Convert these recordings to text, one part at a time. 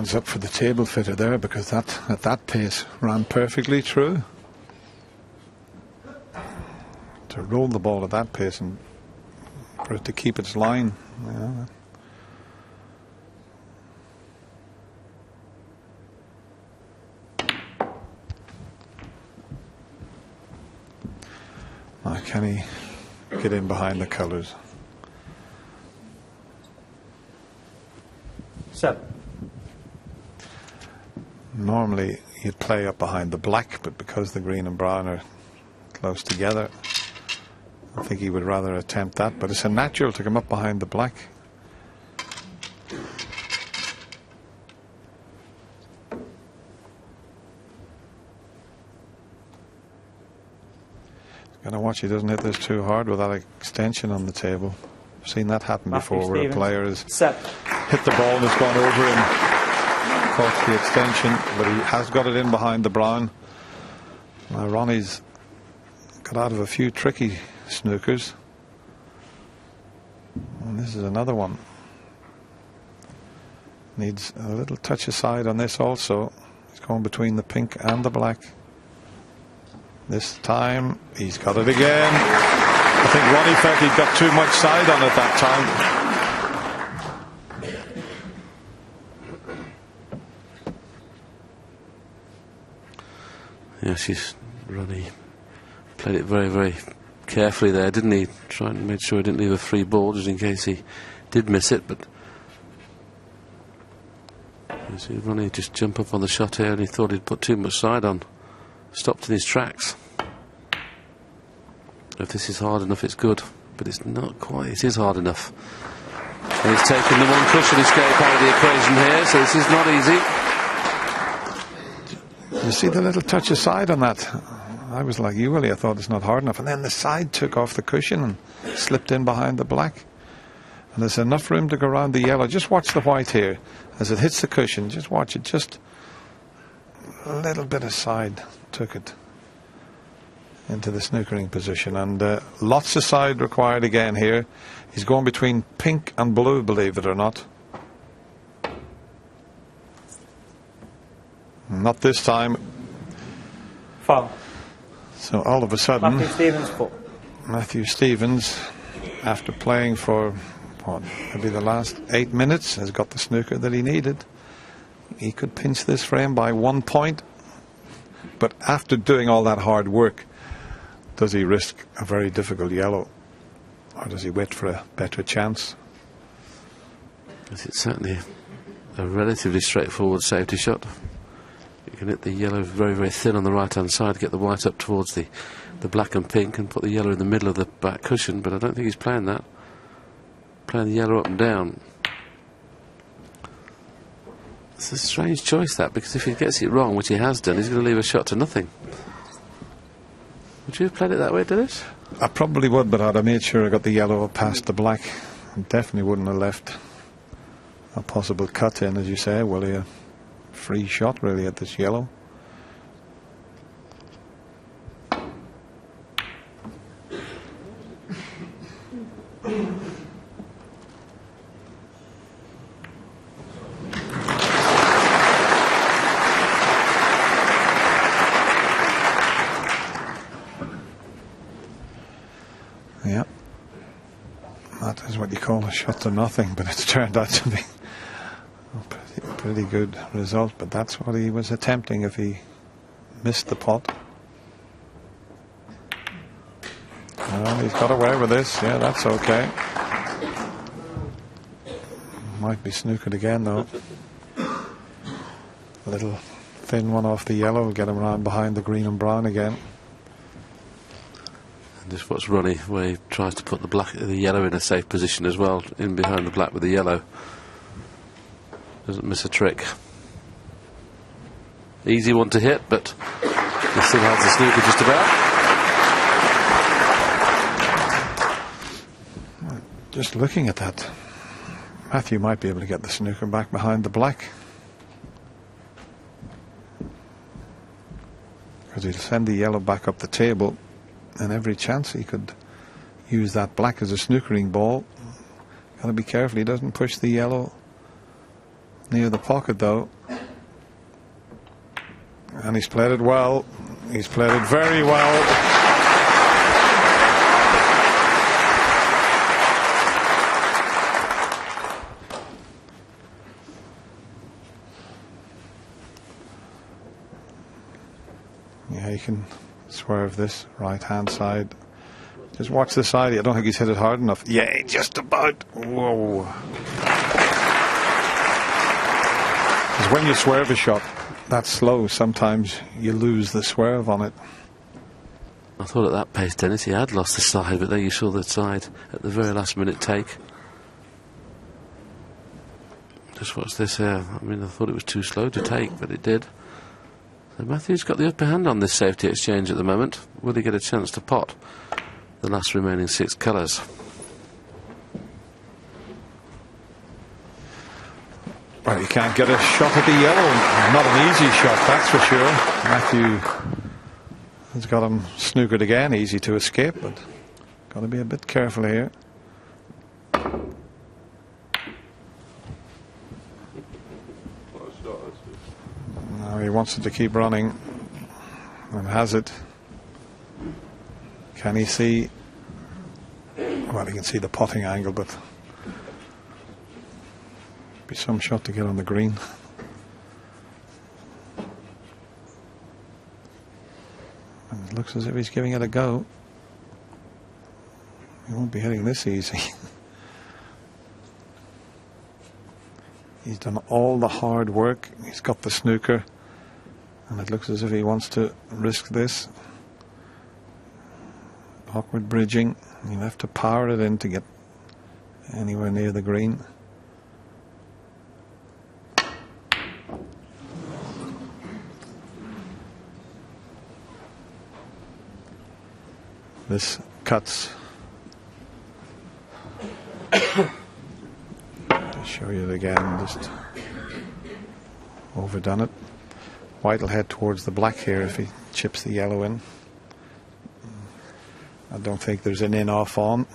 hands up for the table fitter there, because that at that pace ran perfectly true. To roll the ball at that pace and for it to keep its line. Yeah. Now, can he get in behind the colours? 7. Normally you'd play up behind the black, but because the green and brown are close together, I think he would rather attempt that. But it's a natural to come up behind the black. Gotta watch he doesn't hit this too hard with that extension on the table. I've seen that happen before, where a player has hit the ball and it's gone over him, caught the extension, but he has got it in behind the brown. Now Ronnie's got out of a few tricky snookers, and this is another one. Needs a little touch aside on this also. He's going between the pink and the black. This time he's got it again. I think Ronnie felt he got too much side on it that time. Yes, Ronnie played it very, very carefully there, didn't he? Trying to make sure he didn't leave a free ball just in case he did miss it. But you see Ronnie just jump up on the shot here, and he thought he'd put too much side on. Stopped in his tracks. If this is hard enough, it's good, but it's not quite. It is hard enough. And he's taken the one cushion escape out of the equation here, so this is not easy. You see the little touch aside on that? I was like you, Willie. I thought it's not hard enough, and then the side took off the cushion and slipped in behind the black. And there's enough room to go around the yellow. Just watch the white here as it hits the cushion. Just watch it. Just a little bit of side took it into the snookering position, and lots of side required again here. He's going between pink and blue, believe it or not. Not this time. Foul. So all of a sudden, Matthew Stevens, after playing for what, maybe the last 8 minutes, has got the snooker that he needed. He could pinch this frame by 1 point. But after doing all that hard work, does he risk a very difficult yellow, or does he wait for a better chance? It's certainly a relatively straightforward safety shot. You can hit the yellow very, very thin on the right hand side, get the white up towards the black and pink, and put the yellow in the middle of the back cushion, but I don't think he's playing that. Playing the yellow up and down. It's a strange choice, that, because if he gets it wrong, which he has done, he's going to leave a shot to nothing. Would you have played it that way, Dennis? I probably would, but I'd have made sure I got the yellow past the black. I definitely wouldn't have left a possible cut in, as you say, Willie. A free shot, really, at this yellow. Yeah, that is what you call a shot to nothing, but it's turned out to be a pretty good result. But that's what he was attempting if he missed the pot. Well, he's got away with this. Yeah, that's okay. Might be snookered again, though. A little thin one off the yellow will get him around behind the green and brown again. Just watch Ronnie, where he tries to put the yellow in a safe position as well, in behind the black with the yellow. Doesn't miss a trick. Easy one to hit, but he still has the snooker just about. Just looking at that, Matthew might be able to get the snooker back behind the black, because he'll send the yellow back up the table. And every chance he could use that black as a snookering ball. Got to be careful he doesn't push the yellow near the pocket though. And he's played it well. He's played it very well. Yeah, you can swerve this right-hand side. Just watch the side. I don't think he's hit it hard enough. Yeah, just about. Whoa. Because when you swerve a shot that slow, sometimes you lose the swerve on it. I thought at that pace, Dennis, he had lost the side, but there you saw the side at the very last minute take. Just watch this here. I mean, I thought it was too slow to take, but it did. So Matthew's got the upper hand on this safety exchange at the moment. Will he get a chance to pot the last remaining 6 colours? Well, you can't get a shot at the yellow. Not an easy shot, that's for sure. Matthew has got him snookered again. Easy to escape, but got to be a bit careful here. Now he wants it to keep running, and has it. Can he see? Well, he can see the potting angle, but be some shot to get on the green. And it looks as if he's giving it a go. He won't be hitting this easy. He's done all the hard work. He's got the snooker, and it looks as if he wants to risk this. Awkward bridging. You'll have to power it in to get anywhere near the green. This cuts. I'll show you it again, just overdone it. White will head towards the black here if he chips the yellow in. I don't think there's an in-off on,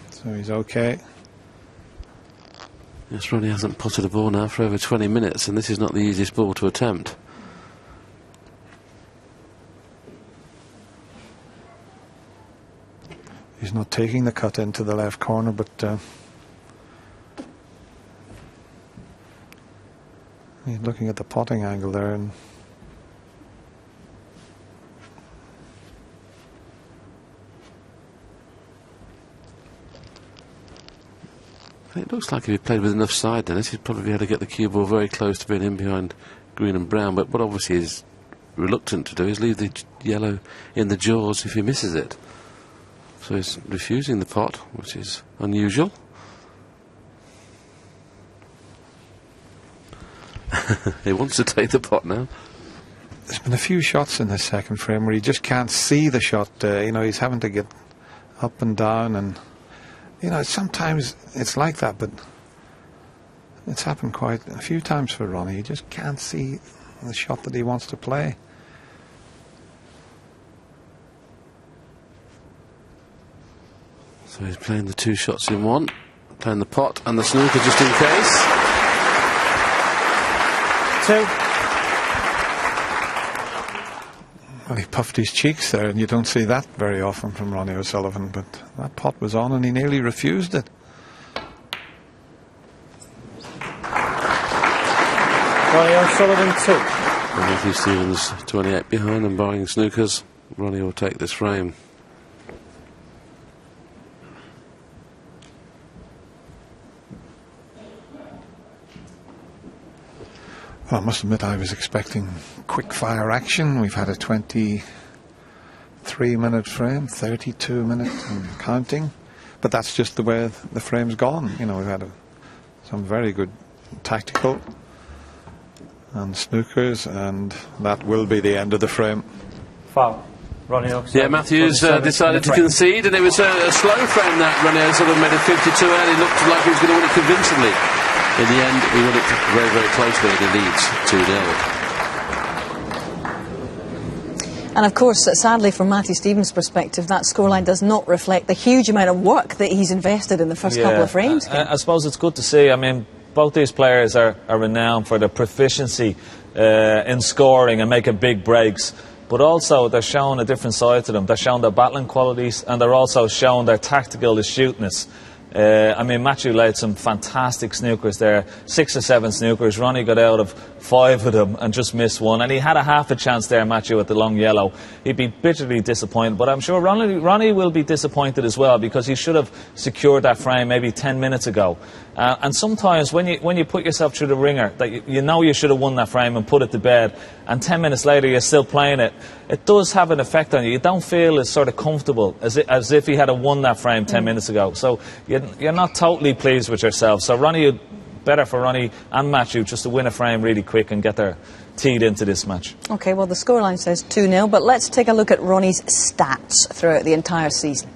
so he's okay. Yes, Ronnie hasn't potted a ball now for over 20 minutes, and this is not the easiest ball to attempt. He's not taking the cut into the left corner, but he's looking at the potting angle there, and it looks like if he played with enough side, Dennis, he'd probably be able to get the cue ball very close to being in behind green and brown. But what obviously is reluctant to do is leave the yellow in the jaws if he misses it. So he's refusing the pot, which is unusual. He wants to take the pot now. There's been a few shots in this second frame where he just can't see the shot. You know, he's having to get up and down, and you know, sometimes it's like that, but it's happened quite a few times for Ronnie. He just can't see the shot that he wants to play. So he's playing the 2 shots in one, playing the pot and the snooker just in case. 2. Well, he puffed his cheeks there, and you don't see that very often from Ronnie O'Sullivan, but that pot was on and he nearly refused it. Ronnie O'Sullivan 2. And Matthew Stevens 28 behind and barring snookers. Ronnie will take this frame. Well, I must admit I was expecting quick fire action. We've had a 23-minute frame, 32 minutes and counting, but that's just the way the frame's gone. You know, we've had some very good tactical and snookers, and that will be the end of the frame. Foul. Ronnie O'Sullivan. Yeah, Matthews decided to concede, and it was a slow frame that Ronnie O'Sullivan made it 52 early. Looked like he was going to win it convincingly. In the end, he won it very, very closely, and he leads 2-0. And of course, sadly, from Matthew Stevens' perspective, that scoreline does not reflect the huge amount of work that he's invested in the first couple of frames. I suppose it's good to see. I mean, both these players are renowned for their proficiency in scoring and making big breaks. But also they're showing a different side to them. They're showing their battling qualities, and they're also showing their tactical astuteness. I mean, Matthew laid some fantastic snookers there, 6 or 7 snookers. Ronnie got out of 5 of them and just missed one. And he had a half a chance there, Matthew, at the long yellow. He'd be bitterly disappointed, but I'm sure Ronnie will be disappointed as well, because he should have secured that frame maybe 10 minutes ago. And sometimes when you put yourself through the ringer, that you know you should have won that frame and put it to bed, and 10 minutes later you're still playing it, it does have an effect on you. You don't feel as sort of comfortable as if he had won that frame 10 minutes ago. So you're not totally pleased with yourself. So Ronnie, better for Ronnie and Matthew just to win a frame really quick and get their teeth into this match. OK, well, the scoreline says 2-0, but let's take a look at Ronnie's stats throughout the entire season.